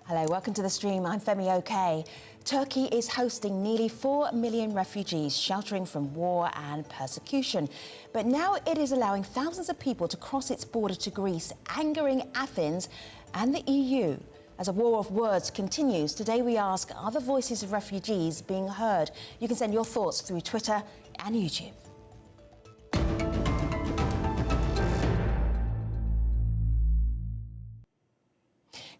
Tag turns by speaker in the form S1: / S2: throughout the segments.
S1: Hello, welcome to the stream. I'm Femi OK. Turkey is hosting nearly 4 million refugees sheltering from war and persecution. But now it is allowing thousands of people to cross its border to Greece, angering Athens and the EU. As a war of words continues, today we ask, are the voices of refugees being heard? You can send your thoughts through Twitter and YouTube.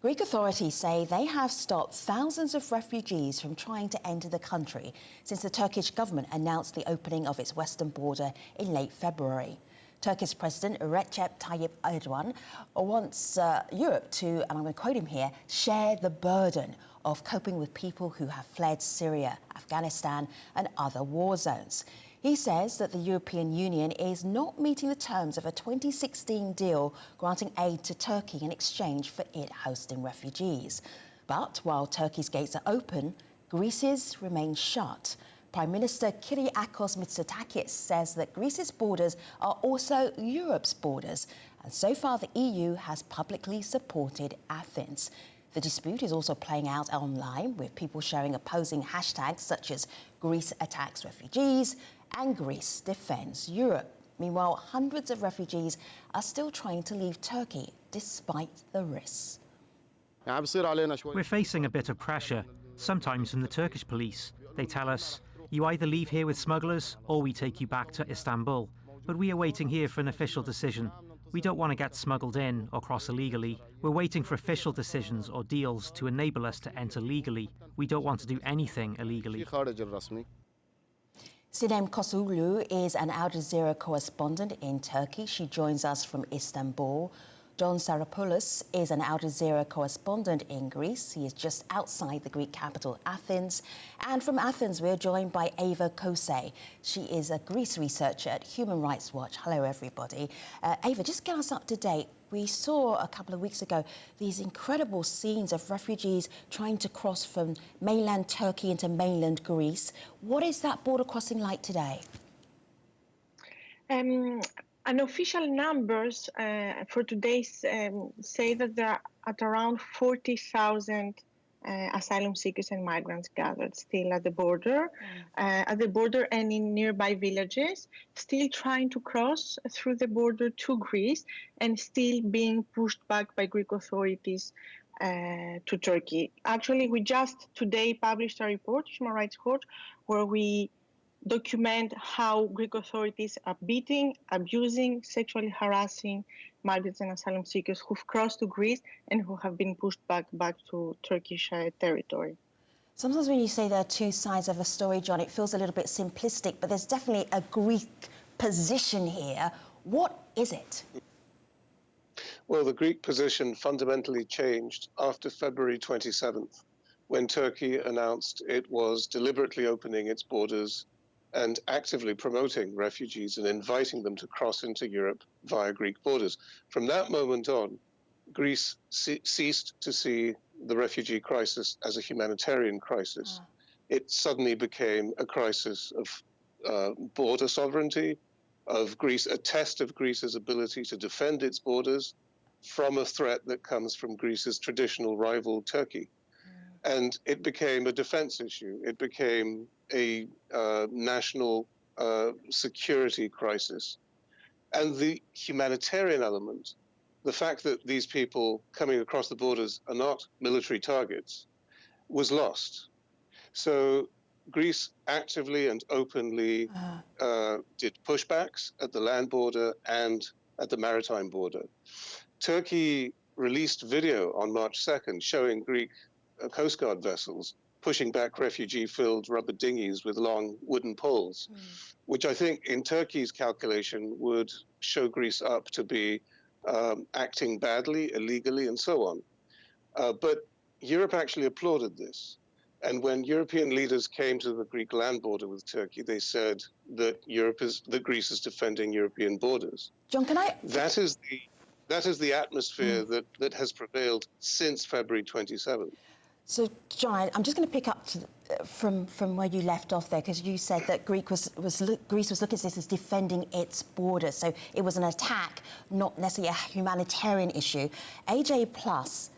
S1: Greek authorities say they have stopped thousands of refugees from trying to enter the country since the Turkish government announced the opening of its western border in late February. Turkish President Recep Tayyip Erdogan wants Europe to, and I'm going to quote him here, share the burden of coping with people who have fled Syria, Afghanistan and other war zones. He says that the European Union is not meeting the terms of a 2016 deal granting aid to Turkey in exchange for it hosting refugees. But while Turkey's gates are open, Greece's remain shut. Prime Minister Kyriakos Mitsotakis says that Greece's borders are also Europe's borders, and so far the EU has publicly supported Athens. The dispute is also playing out online, with people sharing opposing hashtags such as Greece attacks refugees and Greece defends Europe. Meanwhile, hundreds of refugees are still trying to leave Turkey despite the risks.
S2: We're facing a bit of pressure, sometimes from the Turkish police. They tell us, you either leave here with smugglers or we take you back to Istanbul. But we are waiting here for an official decision. We don't want to get smuggled in or cross illegally. We're waiting for official decisions or deals to enable us to enter legally. We don't want to do anything illegally.
S1: Sinem Kosoglu is an Al Jazeera correspondent in Turkey. She joins us from Istanbul. John Sarapoulos is an Al Jazeera correspondent in Greece. He is just outside the Greek capital, Athens. And from Athens, we're joined by Ava Kose. She is a Greece researcher at Human Rights Watch. Hello, everybody. Ava, just get us up to date. We saw a couple of weeks ago these incredible scenes of refugees trying to cross from mainland Turkey into mainland Greece. What is that border crossing like today?
S3: Unofficial numbers for today say that there are at around 40,000 asylum seekers and migrants gathered still at the border and in nearby villages, still trying to cross through the border to Greece and still being pushed back by Greek authorities to Turkey. Actually, we just today published a report, Human Rights Watch, where we document how Greek authorities are beating, abusing, sexually harassing migrants and asylum seekers who've crossed to Greece and who have been pushed back to Turkish territory.
S1: Sometimes when you say there are two sides of a story, John, it feels a little bit simplistic, but there's definitely a Greek position here. What is it?
S4: Well, the Greek position fundamentally changed after February 27th, when Turkey announced it was deliberately opening its borders and actively promoting refugees and inviting them to cross into Europe via Greek borders. From that moment on, Greece ceased to see the refugee crisis as a humanitarian crisis. It suddenly became a crisis of border sovereignty, of Greece, a test of Greece's ability to defend its borders from a threat that comes from Greece's traditional rival, Turkey. And it became a defense issue. It became a national security crisis. And the humanitarian element, the fact that these people coming across the borders are not military targets, was lost. So Greece actively and openly did pushbacks at the land border and at the maritime border. Turkey released video on March 2nd showing Greek Coast Guard vessels pushing back refugee-filled rubber dinghies with long wooden poles, which I think in Turkey's calculation would show Greece up to be acting badly, illegally, and so on. But Europe actually applauded this. And when European leaders came to the Greek land border with Turkey, they said that Greece is defending European borders.
S1: John, can I...
S4: That is the atmosphere that has prevailed since February 27th.
S1: So, John, I'm just going to pick up from where you left off there, because you said that Greece was looking at this as defending its borders. So it was an attack, not necessarily a humanitarian issue. AJ Plus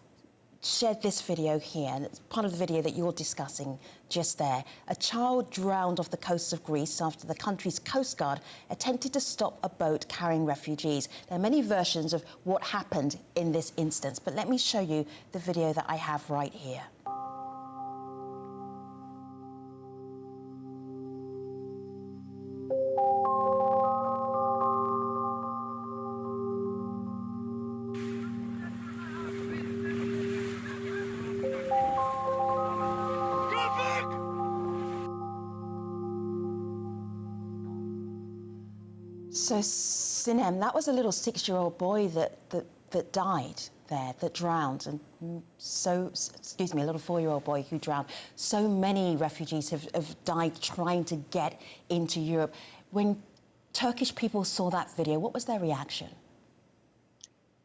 S1: shared this video here, and it's part of the video that you're discussing just there. A child drowned off the coast of Greece after the country's Coast Guard attempted to stop a boat carrying refugees. There are many versions of what happened in this instance, but let me show you the video that I have right here. So, Sinem, that was a little 6-year-old boy that died there, that drowned, and excuse me, a little 4-year-old boy who drowned. So many refugees have died trying to get into Europe. When Turkish people saw that video, what was their reaction?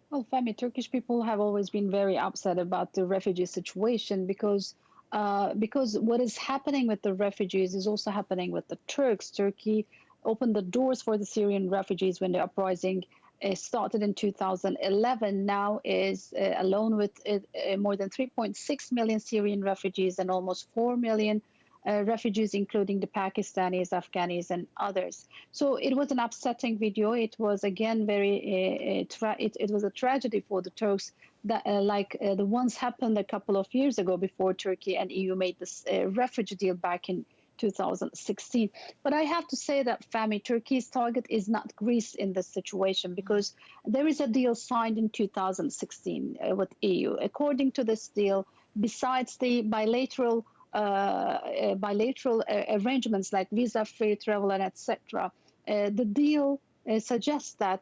S5: Well, Femi, Turkish people have always been very upset about the refugee situation because what is happening with the refugees is also happening with the Turks. Turkey opened the doors for the Syrian refugees when the uprising started in 2011. Now is alone with more than 3.6 million Syrian refugees and almost 4 million refugees, including the Pakistanis, Afghanis, and others. So it was an upsetting video. It was again it was a tragedy for the Turks, that like the ones happened a couple of years ago before Turkey and EU made this refugee deal back in 2016. But I have to say that, Femi, Turkey's target is not Greece in this situation, because there is a deal signed in 2016 with EU. According to this deal, besides the bilateral arrangements like visa-free travel and etc., the deal suggests that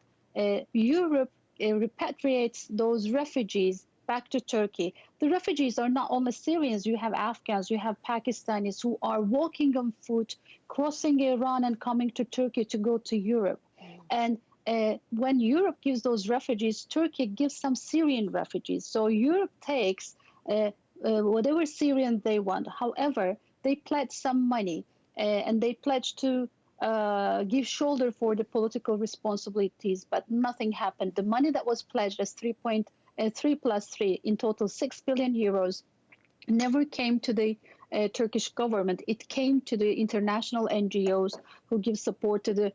S5: Europe repatriates those refugees back to Turkey. The refugees are not only Syrians. You have Afghans, you have Pakistanis who are walking on foot, crossing Iran and coming to Turkey to go to Europe. And when Europe gives those refugees, Turkey gives some Syrian refugees. So Europe takes whatever Syrian they want. However, they pledge some money and they pledge to give shoulder for the political responsibilities, but nothing happened. The money that was pledged as 3 plus 3, in total 6 billion euros, never came to the Turkish government. It came to the international NGOs who give support to the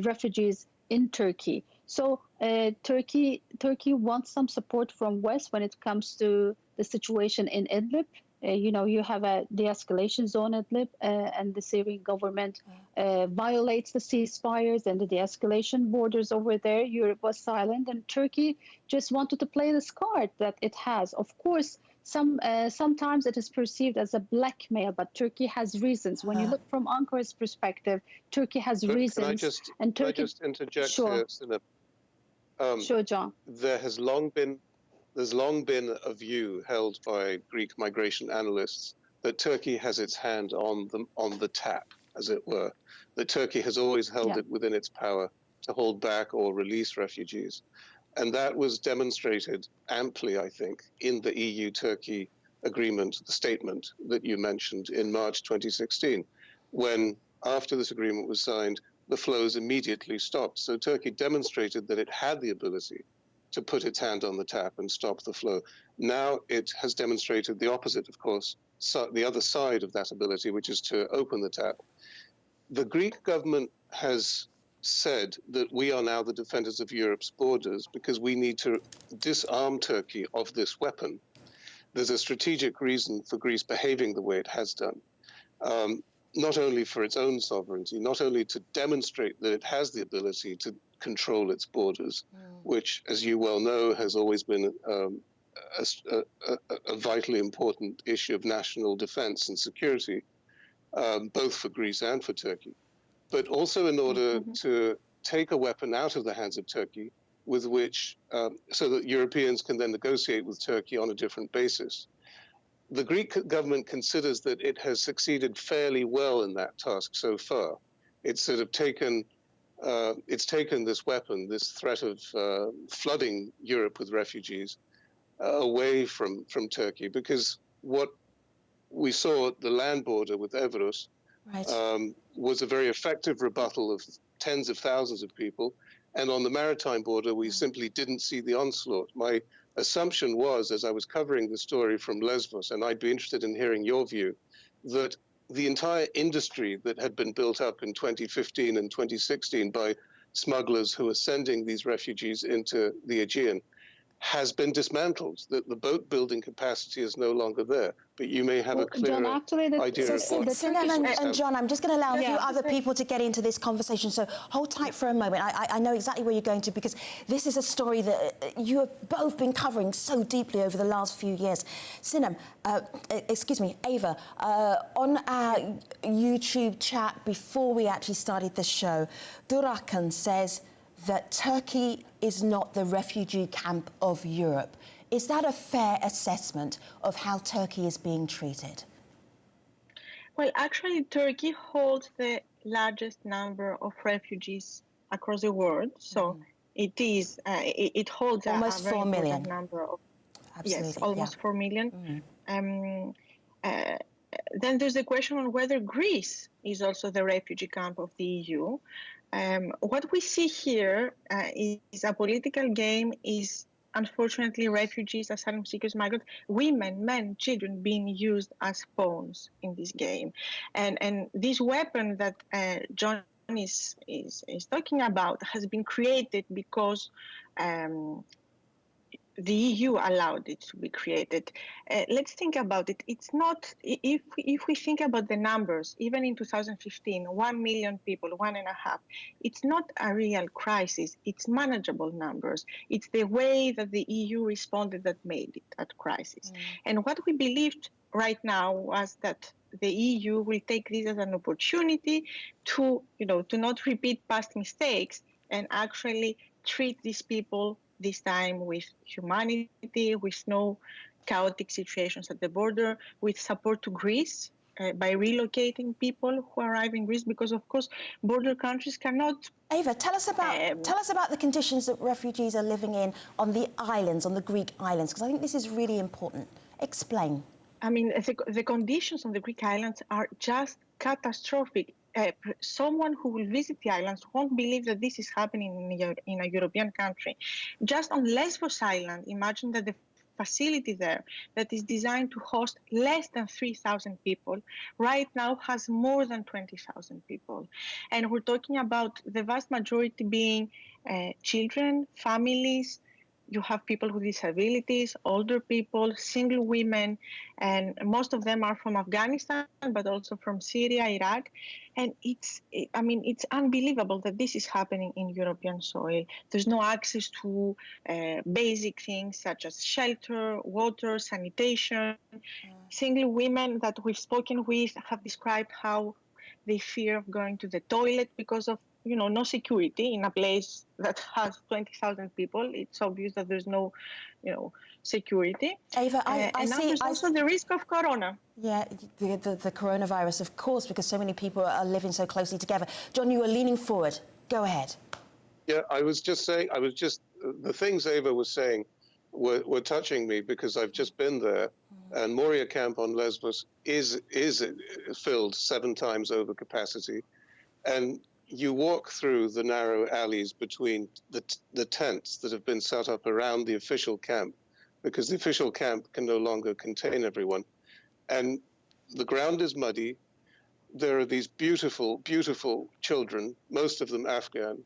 S5: refugees in Turkey. So Turkey wants some support from West when it comes to the situation in Idlib. You have a de-escalation zone at Idlib, and the Syrian government violates the ceasefires and the de-escalation borders over there. Europe was silent, and Turkey just wanted to play this card that it has. Of course, sometimes it is perceived as a blackmail, but Turkey has reasons. When you look from Ankara's perspective, Turkey has reasons.
S4: Can I just interject
S5: Sure.
S4: here?
S5: Sure, John.
S4: There's long been a view held by Greek migration analysts that Turkey has its hand on the tap, as it were. That Turkey has always held it within its power to hold back or release refugees. And that was demonstrated amply, I think, in the EU-Turkey agreement, the statement that you mentioned in March 2016, when, after this agreement was signed, the flows immediately stopped. So Turkey demonstrated that it had the ability to put its hand on the tap and stop the flow. Now it has demonstrated the opposite, of course, the other side of that ability, which is to open the tap. The Greek government has said that we are now the defenders of Europe's borders because we need to disarm Turkey of this weapon. There's a strategic reason for Greece behaving the way it has done, not only for its own sovereignty, not only to demonstrate that it has the ability to control its borders, which, as you well know, has always been a vitally important issue of national defense and security, both for Greece and for Turkey, but also in order to take a weapon out of the hands of Turkey with which, so that Europeans can then negotiate with Turkey on a different basis. The Greek government considers that it has succeeded fairly well in that task so far. It's sort of taken this weapon, this threat of flooding Europe with refugees, away from Turkey, because what we saw at the land border with Evros was a very effective rebuttal of tens of thousands of people, and on the maritime border we simply didn't see the onslaught. My assumption was, as I was covering the story from Lesbos, and I'd be interested in hearing your view, that the entire industry that had been built up in 2015 and 2016 by smugglers who are sending these refugees into the Aegean has been dismantled, that the boat building capacity is no longer there. But you may have a clearer idea of what...
S1: Sinem and John, I'm just going to allow a few other people to get into this conversation, so hold tight for a moment. I know exactly where you're going to, because this is a story that you have both been covering so deeply over the last few years. Sinem, Ava, on our YouTube chat before we actually started the show, Durakan says that Turkey is not the refugee camp of Europe. Is that a fair assessment of how Turkey is being treated?
S3: Well, actually, Turkey holds the largest number of refugees across the world. So it holds
S1: almost
S3: a very
S1: 4 million
S3: important number of...
S1: Absolutely,
S3: yes, almost 4 million. Then there's the question on whether Greece is also the refugee camp of the EU. What we see here is a political game, is unfortunately refugees, asylum seekers, migrants, women, men, children being used as pawns in this game. And this weapon that John is talking about has been created because the EU allowed it to be created. Let's think about it. It's not, if we think about the numbers, even in 2015, 1 million people, 1.5, it's not a real crisis. It's manageable numbers. It's the way that the EU responded that made it a crisis. And what we believed right now was that the EU will take this as an opportunity to, to not repeat past mistakes and actually treat these people this time with humanity, with no chaotic situations at the border, with support to Greece by relocating people who arrive in Greece, because of course border countries cannot...
S1: Ava, tell us about the conditions that refugees are living in on the islands, on the Greek islands, because I think this is really important. Explain.
S3: I mean, the conditions on the Greek islands are just catastrophic. Someone who will visit the islands won't believe that this is happening in a European country. Just on Lesbos Island, imagine that the facility there that is designed to host less than 3,000 people right now has more than 20,000 people. And we're talking about the vast majority being children, families. You have people with disabilities, older people, single women, and most of them are from Afghanistan, but also from Syria, Iraq. And it's unbelievable that this is happening in European soil. There's no access to basic things such as shelter, water, sanitation. Single women that we've spoken with have described how they fear going to the toilet because of no security in a place that has 20,000 people. It's obvious that there's no, security.
S1: Ava, I see.
S3: There's also the risk of corona.
S1: Yeah, the coronavirus, of course, because so many people are living so closely together. John, you were leaning forward. Go ahead.
S4: Yeah, I was just saying, the things Ava was saying were touching me because I've just been there, and Moria camp on Lesbos is filled 7 times over capacity, and you walk through the narrow alleys between the tents that have been set up around the official camp, because the official camp can no longer contain everyone. And the ground is muddy. There are these beautiful, beautiful children, most of them Afghan,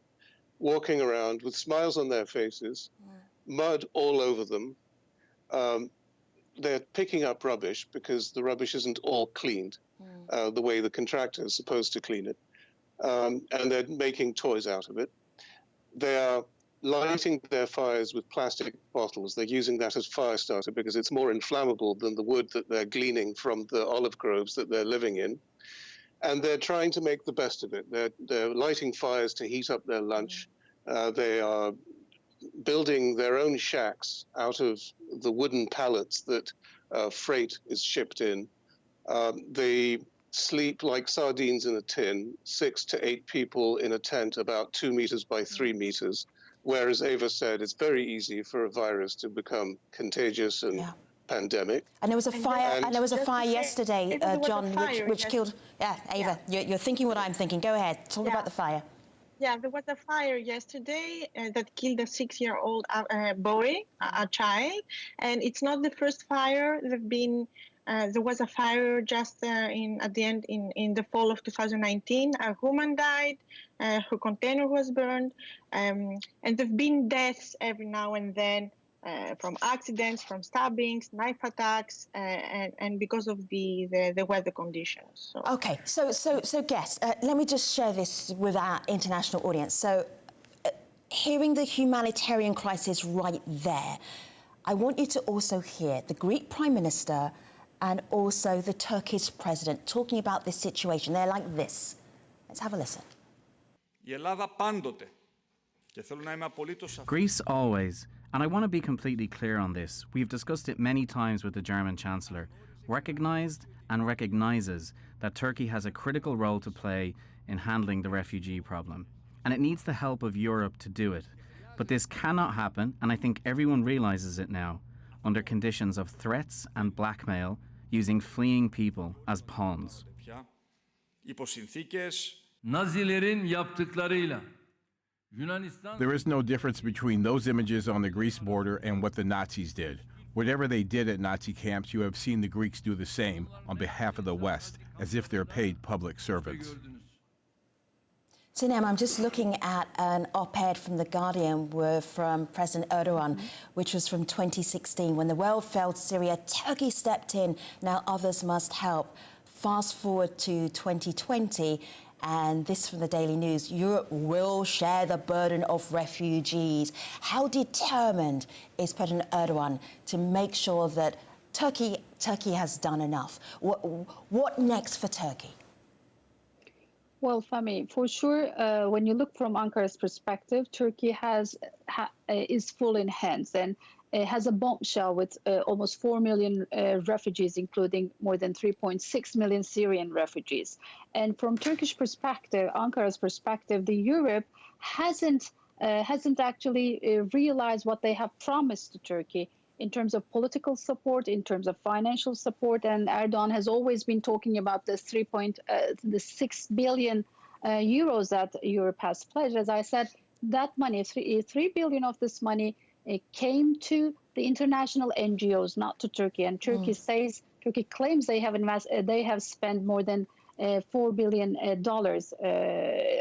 S4: walking around with smiles on their faces, mud all over them. They're picking up rubbish because the rubbish isn't all cleaned the way the contractor is supposed to clean it. And they're making toys out of it. They are lighting their fires with plastic bottles. They're using that as fire starter because it's more inflammable than the wood that they're gleaning from the olive groves that they're living in. And they're trying to make the best of it. They're lighting fires to heat up their lunch. They are building their own shacks out of the wooden pallets that freight is shipped in. They sleep like sardines in a tin, 6 to 8 people in a tent about 2 meters by 3 meters. Whereas Ava said, it's very easy for a virus to become contagious and pandemic.
S1: And there was a fire. And there was a fire yesterday, John, which killed. Yeah, Ava, you're thinking what I'm thinking. Go ahead. Talk about the fire.
S3: Yeah, there was a fire yesterday that killed a 6-year-old boy, a child, and it's not the first fire. There was a fire just at the end in the fall of 2019. A woman died, her container was burned, and there've been deaths every now and then. From accidents, from stabbings, knife attacks, and because of the weather conditions. So.
S1: Okay, so guests, let me just share this with our international audience. So, hearing the humanitarian crisis right there, I want you to also hear the Greek Prime Minister and also the Turkish President talking about this situation. They're like this. Let's have a listen.
S6: Greece always, and I want to be completely clear on this, we've discussed it many times with the German Chancellor, recognised and recognises that Turkey has a critical role to play in handling the refugee problem. And it needs the help of Europe to do it. But this cannot happen, and I think everyone realises it now, under conditions of threats and blackmail, using fleeing people as pawns.
S7: There is no difference between those images on the Greece border and what the Nazis did. Whatever they did at Nazi camps, you have seen the Greeks do the same on behalf of the West, as if they're paid public servants.
S1: Sinem, I'm just looking at an op-ed from The Guardian from President Erdogan, which was from 2016. When the world failed Syria, Turkey stepped in. Now others must help. Fast forward to 2020, and this from the Daily News, Europe will share the burden of refugees. How determined is President Erdogan to make sure that Turkey has done enough? What next for Turkey?
S5: Well, Fahmi, for sure, when you look from Ankara's perspective, Turkey is full in hands and has a bombshell with almost 4 million refugees, including more than 3.6 million Syrian refugees. And from Turkish perspective, Ankara's perspective, the Europe hasn't actually realized what they have promised to Turkey in terms of political support, in terms of financial support. And Erdogan has always been talking about this 6 billion euros that Europe has pledged. As I said, that money, 3 billion of this money, came to the international NGOs, not to Turkey. And Turkey claims they have spent more than $4 billion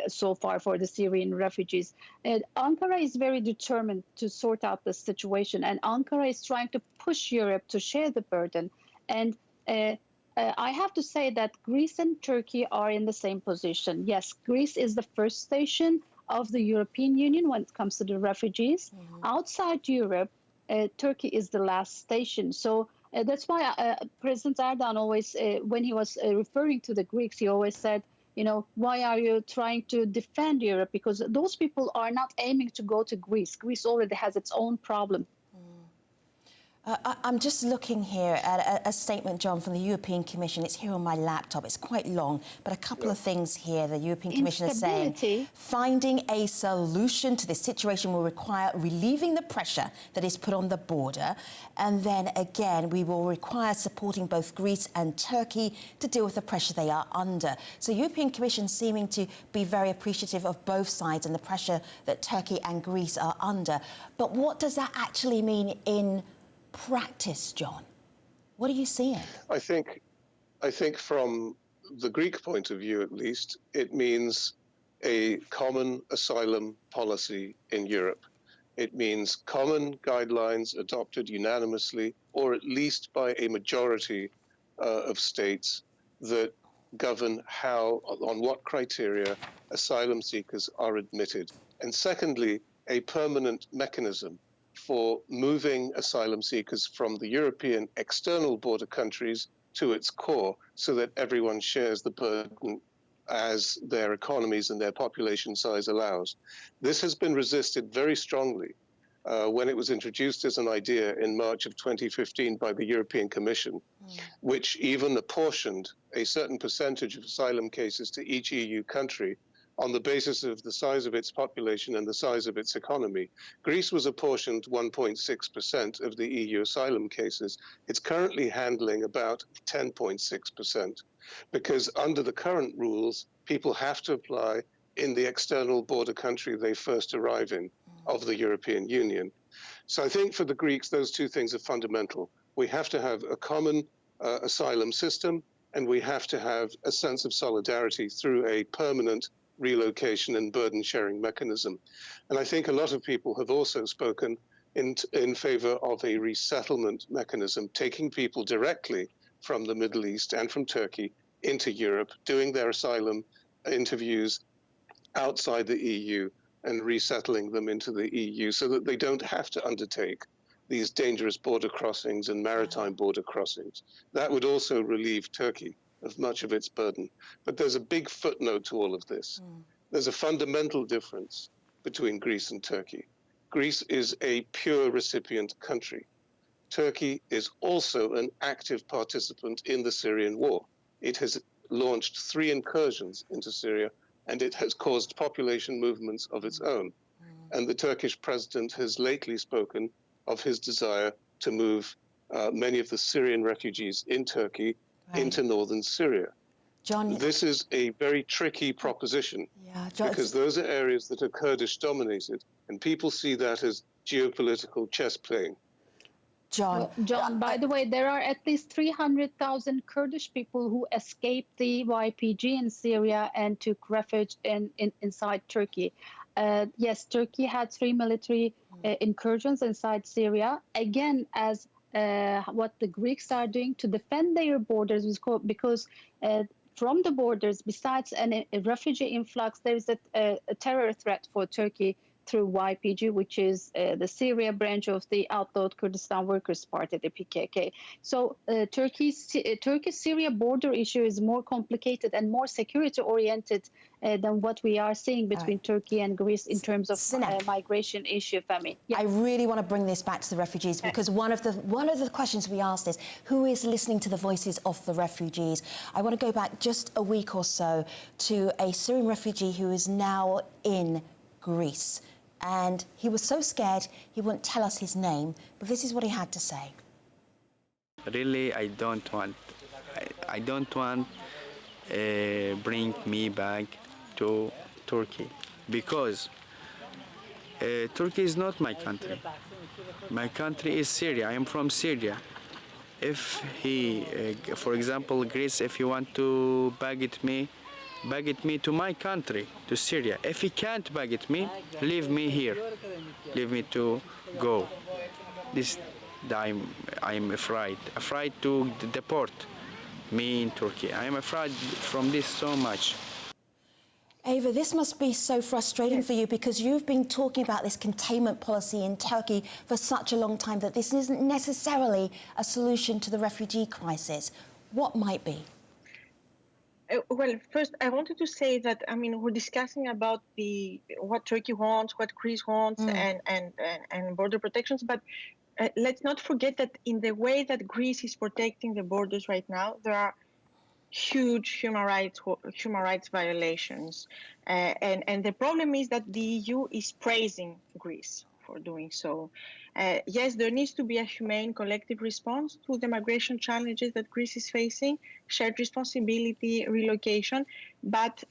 S5: so far for the Syrian refugees. Ankara is very determined to sort out the situation, and Ankara is trying to push Europe to share the burden. And I have to say that Greece and Turkey are in the same position. Yes, Greece is the first station of the European Union when it comes to the refugees. Outside Europe, Turkey is the last station. So that's why President Erdogan always, when he was referring to the Greeks, he always said, why are you trying to defend Europe? Because those people are not aiming to go to Greece. Greece already has its own problem.
S1: I'm just looking here at a statement, John, from the European Commission. It's here on my laptop. It's quite long, but a couple of things here. The European Commission is saying finding a solution to this situation will require relieving the pressure that is put on the border. And then again, we will require supporting both Greece and Turkey to deal with the pressure they are under. So European Commission seeming to be very appreciative of both sides and the pressure that Turkey and Greece are under. But what does that actually mean in practice, John? What are you seeing?
S4: I think from the Greek point of view, at least, it means a common asylum policy in Europe. It means common guidelines adopted unanimously, or at least by a majority of states, that govern how, on what criteria, asylum seekers are admitted. And secondly, a permanent mechanism for moving asylum seekers from the European external border countries to its core, so that everyone shares the burden as their economies and their population size allows. This has been resisted very strongly when it was introduced as an idea in March of 2015 by the European Commission, which even apportioned a certain percentage of asylum cases to each EU country on the basis of the size of its population and the size of its economy. Greece was apportioned 1.6% of the EU asylum cases. It's currently handling about 10.6%, because under the current rules, people have to apply in the external border country they first arrive in of the European Union. So I think for the Greeks, those two things are fundamental. We have to have a common asylum system, and we have to have a sense of solidarity through a permanent relocation and burden sharing mechanism. And I think a lot of people have also spoken in favor of a resettlement mechanism, taking people directly from the Middle East and from Turkey into Europe, doing their asylum interviews outside the EU and resettling them into the EU so that they don't have to undertake these dangerous border crossings and maritime border crossings. That would also relieve Turkey of much of its burden. But there's a big footnote to all of this. There's a fundamental difference between Greece and Turkey. Greece is a pure recipient country. Turkey is also an active participant in the Syrian war. It has launched 3 incursions into Syria, and it has caused population movements of its own. And the Turkish president has lately spoken of his desire to move many of the Syrian refugees in Turkey into northern Syria.
S1: John,
S4: this is a very tricky proposition because those are areas that are Kurdish dominated, and people see that as geopolitical chess playing.
S5: John, by the way, there are at least 300,000 Kurdish people who escaped the YPG in Syria and took refuge inside Turkey. Yes, Turkey had 3 military incursions inside Syria, again, as what the Greeks are doing to defend their borders, because from the borders, besides a refugee influx, there is a terror threat for Turkey through YPG, which is the Syria branch of the outlawed Kurdistan Workers' Party, the PKK. So Turkey-Syria border issue is more complicated and more security-oriented than what we are seeing between Turkey and Greece in terms of migration issue, Femi.
S1: I really want to bring this back to the refugees, because one of the questions we asked is, who is listening to the voices of the refugees? I want to go back just a week or so to a Syrian refugee who is now in Greece. And he was so scared he wouldn't tell us his name, but this is what he had to say.
S8: Really, I don't want bring me back to Turkey, because Turkey is not my country. My country is Syria. I am from Syria. If he, for example, Greece, if you want to bag it me to my country, to Syria. If he can't bag it me, leave me here. Leave me to go. This, I'm afraid to deport me in Turkey. I'm afraid from this so much.
S1: Ava, this must be so frustrating for you, because you've been talking about this containment policy in Turkey for such a long time that this isn't necessarily a solution to the refugee crisis. What might be?
S3: Well, first, I wanted to say that, I mean, we're discussing about what Turkey wants, what Greece wants, and border protections. But let's not forget that in the way that Greece is protecting the borders right now, there are huge human rights violations. And the problem is that the EU is praising Greece for doing so. Yes, there needs to be a humane collective response to the migration challenges that Greece is facing, shared responsibility, relocation, but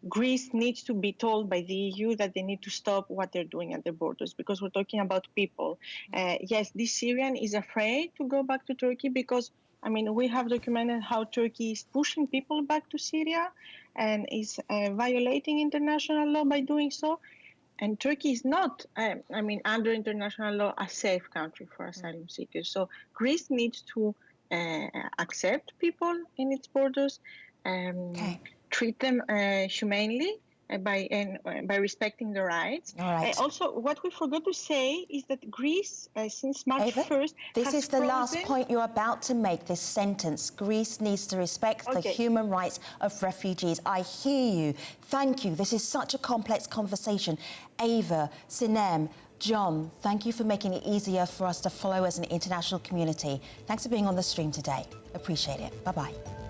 S3: Greece needs to be told by the EU that they need to stop what they're doing at the borders, because we're talking about people. Yes, this Syrian is afraid to go back to Turkey because, I mean, we have documented how Turkey is pushing people back to Syria and is violating international law by doing so. And Turkey is not, under international law, a safe country for asylum seekers. So Greece needs to accept people in its borders, treat them humanely by respecting their rights.
S1: All right.
S3: Also, what we forgot to say is that Greece, since March 1st,
S1: this is the last point you're about to make, this sentence. Greece needs to respect the human rights of refugees. I hear you. Thank you. This is such a complex conversation. Ava, Sinem, John, thank you for making it easier for us to follow as an international community. Thanks for being on the stream today. Appreciate it. Bye-bye.